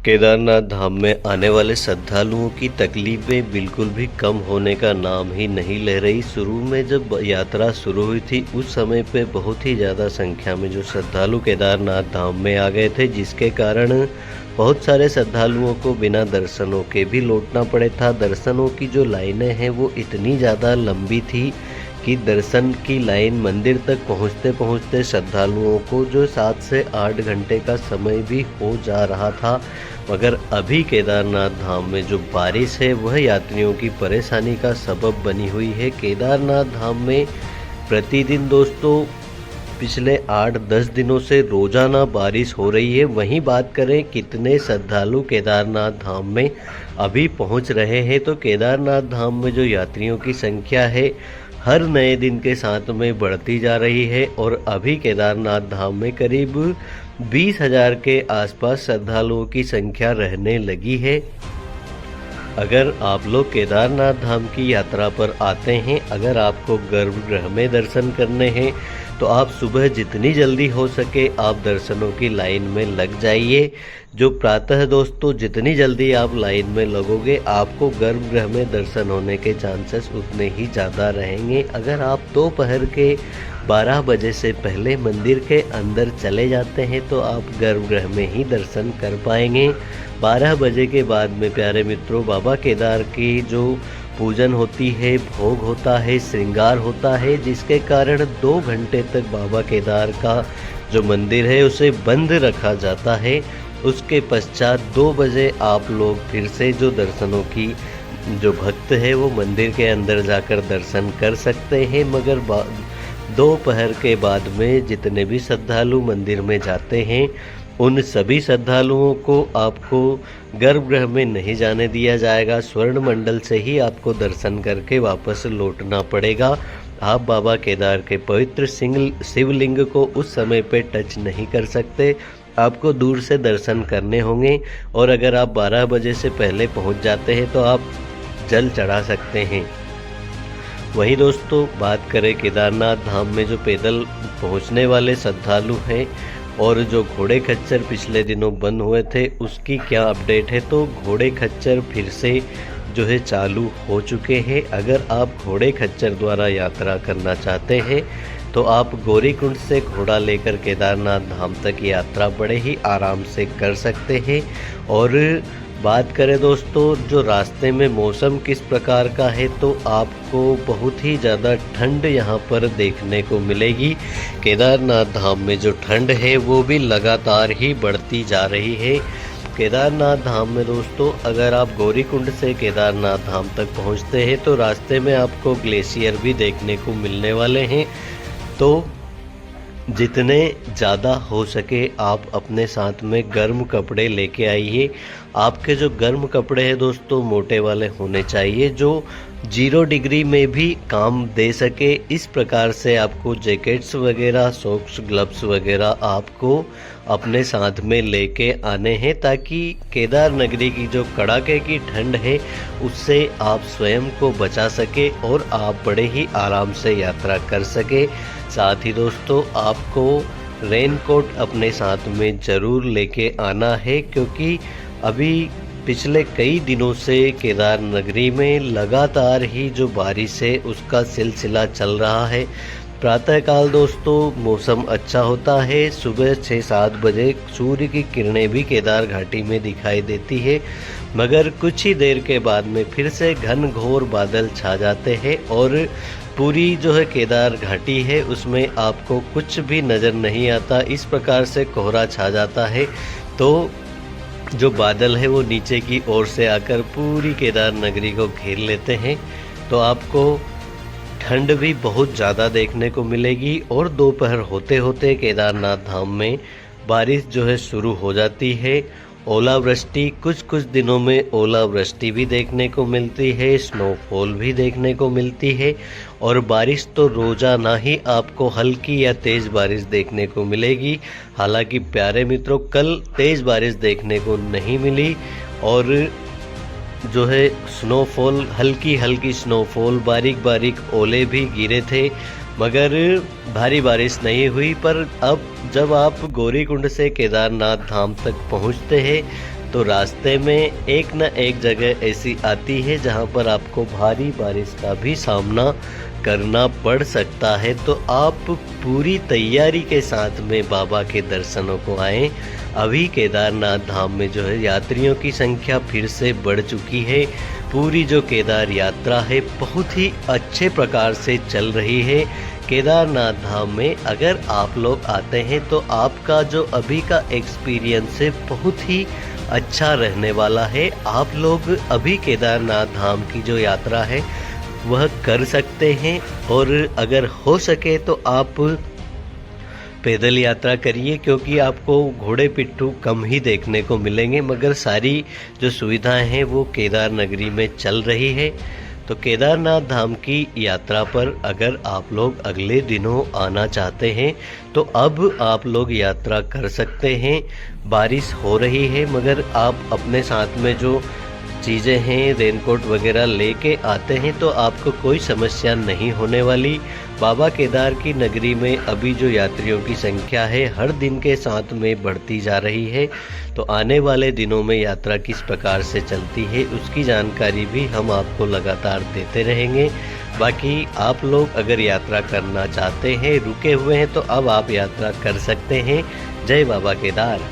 केदारनाथ धाम में आने वाले श्रद्धालुओं की तकलीफें बिल्कुल भी कम होने का नाम ही नहीं ले रही। शुरू में जब यात्रा शुरू हुई थी उस समय पे बहुत ही ज़्यादा संख्या में जो श्रद्धालु केदारनाथ धाम में आ गए थे, जिसके कारण बहुत सारे श्रद्धालुओं को बिना दर्शनों के भी लौटना पड़े था। दर्शनों की जो लाइनें हैं वो इतनी ज़्यादा लंबी थी कि दर्शन की लाइन मंदिर तक पहुंचते पहुंचते श्रद्धालुओं को जो 7 से 8 घंटे का समय भी हो जा रहा था। मगर अभी केदारनाथ धाम में जो बारिश है वह यात्रियों की परेशानी का सबब बनी हुई है। केदारनाथ धाम में प्रतिदिन दोस्तों पिछले 8-10 दिनों से रोजाना बारिश हो रही है। वहीं बात करें कितने श्रद्धालु केदारनाथ धाम में अभी पहुंच रहे हैं, तो केदारनाथ धाम में जो यात्रियों की संख्या है हर नए दिन के साथ में बढ़ती जा रही है और अभी केदारनाथ धाम में करीब 20,000 के आसपास श्रद्धालुओं की संख्या रहने लगी है। अगर आप लोग केदारनाथ धाम की यात्रा पर आते हैं, अगर आपको गर्भगृह में दर्शन करने हैं तो आप सुबह जितनी जल्दी हो सके आप दर्शनों की लाइन में लग जाइए। जो प्रातः दोस्तों जितनी जल्दी आप लाइन में लगोगे आपको गर्भगृह में दर्शन होने के चांसेस उतने ही ज़्यादा रहेंगे। अगर आप दोपहर के 12 बजे से पहले मंदिर के अंदर चले जाते हैं तो आप गर्भगृह में ही दर्शन कर पाएंगे। 12 बजे के बाद में प्यारे मित्रों बाबा केदार की जो पूजन होती है, भोग होता है, श्रृंगार होता है, जिसके कारण 2 घंटे तक बाबा केदार का जो मंदिर है उसे बंद रखा जाता है। उसके पश्चात 2 बजे आप लोग फिर से जो दर्शनों की जो भक्त है वो मंदिर के अंदर जाकर दर्शन कर सकते हैं। मगर दोपहर के बाद में जितने भी श्रद्धालु मंदिर में जाते हैं उन सभी श्रद्धालुओं को आपको गर्भगृह में नहीं जाने दिया जाएगा। स्वर्ण मंडल से ही आपको दर्शन करके वापस लौटना पड़ेगा। आप बाबा केदार के पवित्र शिवलिंग को उस समय पे टच नहीं कर सकते, आपको दूर से दर्शन करने होंगे। और अगर आप 12 बजे से पहले पहुंच जाते हैं तो आप जल चढ़ा सकते हैं। वहीं दोस्तों बात करें केदारनाथ धाम में जो पैदल पहुंचने वाले श्रद्धालु हैं और जो घोड़े खच्चर पिछले दिनों बंद हुए थे उसकी क्या अपडेट है, तो घोड़े खच्चर फिर से जो है चालू हो चुके हैं। अगर आप घोड़े खच्चर द्वारा यात्रा करना चाहते हैं तो आप गौरीकुंड से घोड़ा लेकर केदारनाथ धाम तक यात्रा बड़े ही आराम से कर सकते हैं। और बात करें दोस्तों जो रास्ते में मौसम किस प्रकार का है, तो आपको बहुत ही ज़्यादा ठंड यहाँ पर देखने को मिलेगी। केदारनाथ धाम में जो ठंड है वो भी लगातार ही बढ़ती जा रही है। केदारनाथ धाम में दोस्तों अगर आप गौरीकुंड से केदारनाथ धाम तक पहुँचते हैं तो रास्ते में आपको ग्लेशियर भी देखने को मिलने वाले हैं। तो जितने ज़्यादा हो सके आप अपने साथ में गर्म कपड़े लेके आइए। आपके जो गर्म कपड़े हैं दोस्तों मोटे वाले होने चाहिए जो 0 डिग्री में भी काम दे सके। इस प्रकार से आपको जैकेट्स वगैरह, सॉक्स, ग्लव्स वगैरह आपको अपने साथ में लेके आने हैं ताकि केदार नगरी की जो कड़ाके की ठंड है उससे आप स्वयं को बचा सके और आप बड़े ही आराम से यात्रा कर सके। साथ ही दोस्तों आपको रेनकोट अपने साथ में ज़रूर लेके आना है, क्योंकि अभी पिछले कई दिनों से केदार नगरी में लगातार ही जो बारिश है उसका सिलसिला चल रहा है। प्रातःकाल दोस्तों मौसम अच्छा होता है, सुबह 6-7 बजे सूर्य की किरणें भी केदार घाटी में दिखाई देती है, मगर कुछ ही देर के बाद में फिर से घनघोर बादल छा जाते हैं और पूरी जो है केदार घाटी है उसमें आपको कुछ भी नज़र नहीं आता। इस प्रकार से कोहरा छा जाता है तो जो बादल है वो नीचे की ओर से आकर पूरी केदार नगरी को घेर लेते हैं। तो आपको ठंड भी बहुत ज़्यादा देखने को मिलेगी और दोपहर होते होते केदारनाथ धाम में बारिश जो है शुरू हो जाती है। ओलावृष्टि कुछ दिनों में ओलावृष्टि भी देखने को मिलती है, स्नोफॉल भी देखने को मिलती है और बारिश तो रोजाना ही आपको हल्की या तेज़ बारिश देखने को मिलेगी। हालांकि प्यारे मित्रों कल तेज़ बारिश देखने को नहीं मिली और जो है स्नोफॉल हल्की स्नोफॉल, बारीक ओले भी गिरे थे मगर भारी बारिश नहीं हुई। पर अब जब आप गौरीकुंड से केदारनाथ धाम तक पहुंचते हैं तो रास्ते में एक न एक जगह ऐसी आती है जहाँ पर आपको भारी बारिश का भी सामना करना पड़ सकता है। तो आप पूरी तैयारी के साथ में बाबा के दर्शनों को आएँ। अभी केदारनाथ धाम में जो है यात्रियों की संख्या फिर से बढ़ चुकी है। पूरी जो केदार यात्रा है बहुत ही अच्छे प्रकार से चल रही है। केदारनाथ धाम में अगर आप लोग आते हैं तो आपका जो अभी का एक्सपीरियंस है बहुत ही अच्छा रहने वाला है। आप लोग अभी केदारनाथ धाम की जो यात्रा है वह कर सकते हैं, और अगर हो सके तो आप पैदल यात्रा करिए, क्योंकि आपको घोड़े पिट्ठू कम ही देखने को मिलेंगे, मगर सारी जो सुविधाएं हैं वो केदार नगरी में चल रही है। तो केदारनाथ धाम की यात्रा पर अगर आप लोग अगले दिनों आना चाहते हैं तो अब आप लोग यात्रा कर सकते हैं। बारिश हो रही है मगर आप अपने साथ में जो चीज़ें हैं रेनकोट वगैरह लेके आते हैं तो आपको कोई समस्या नहीं होने वाली। बाबा केदार की नगरी में अभी जो यात्रियों की संख्या है हर दिन के साथ में बढ़ती जा रही है। तो आने वाले दिनों में यात्रा किस प्रकार से चलती है उसकी जानकारी भी हम आपको लगातार देते रहेंगे। बाकी आप लोग अगर यात्रा करना चाहते हैं, रुके हुए हैं, तो अब आप यात्रा कर सकते हैं। जय बाबा केदार।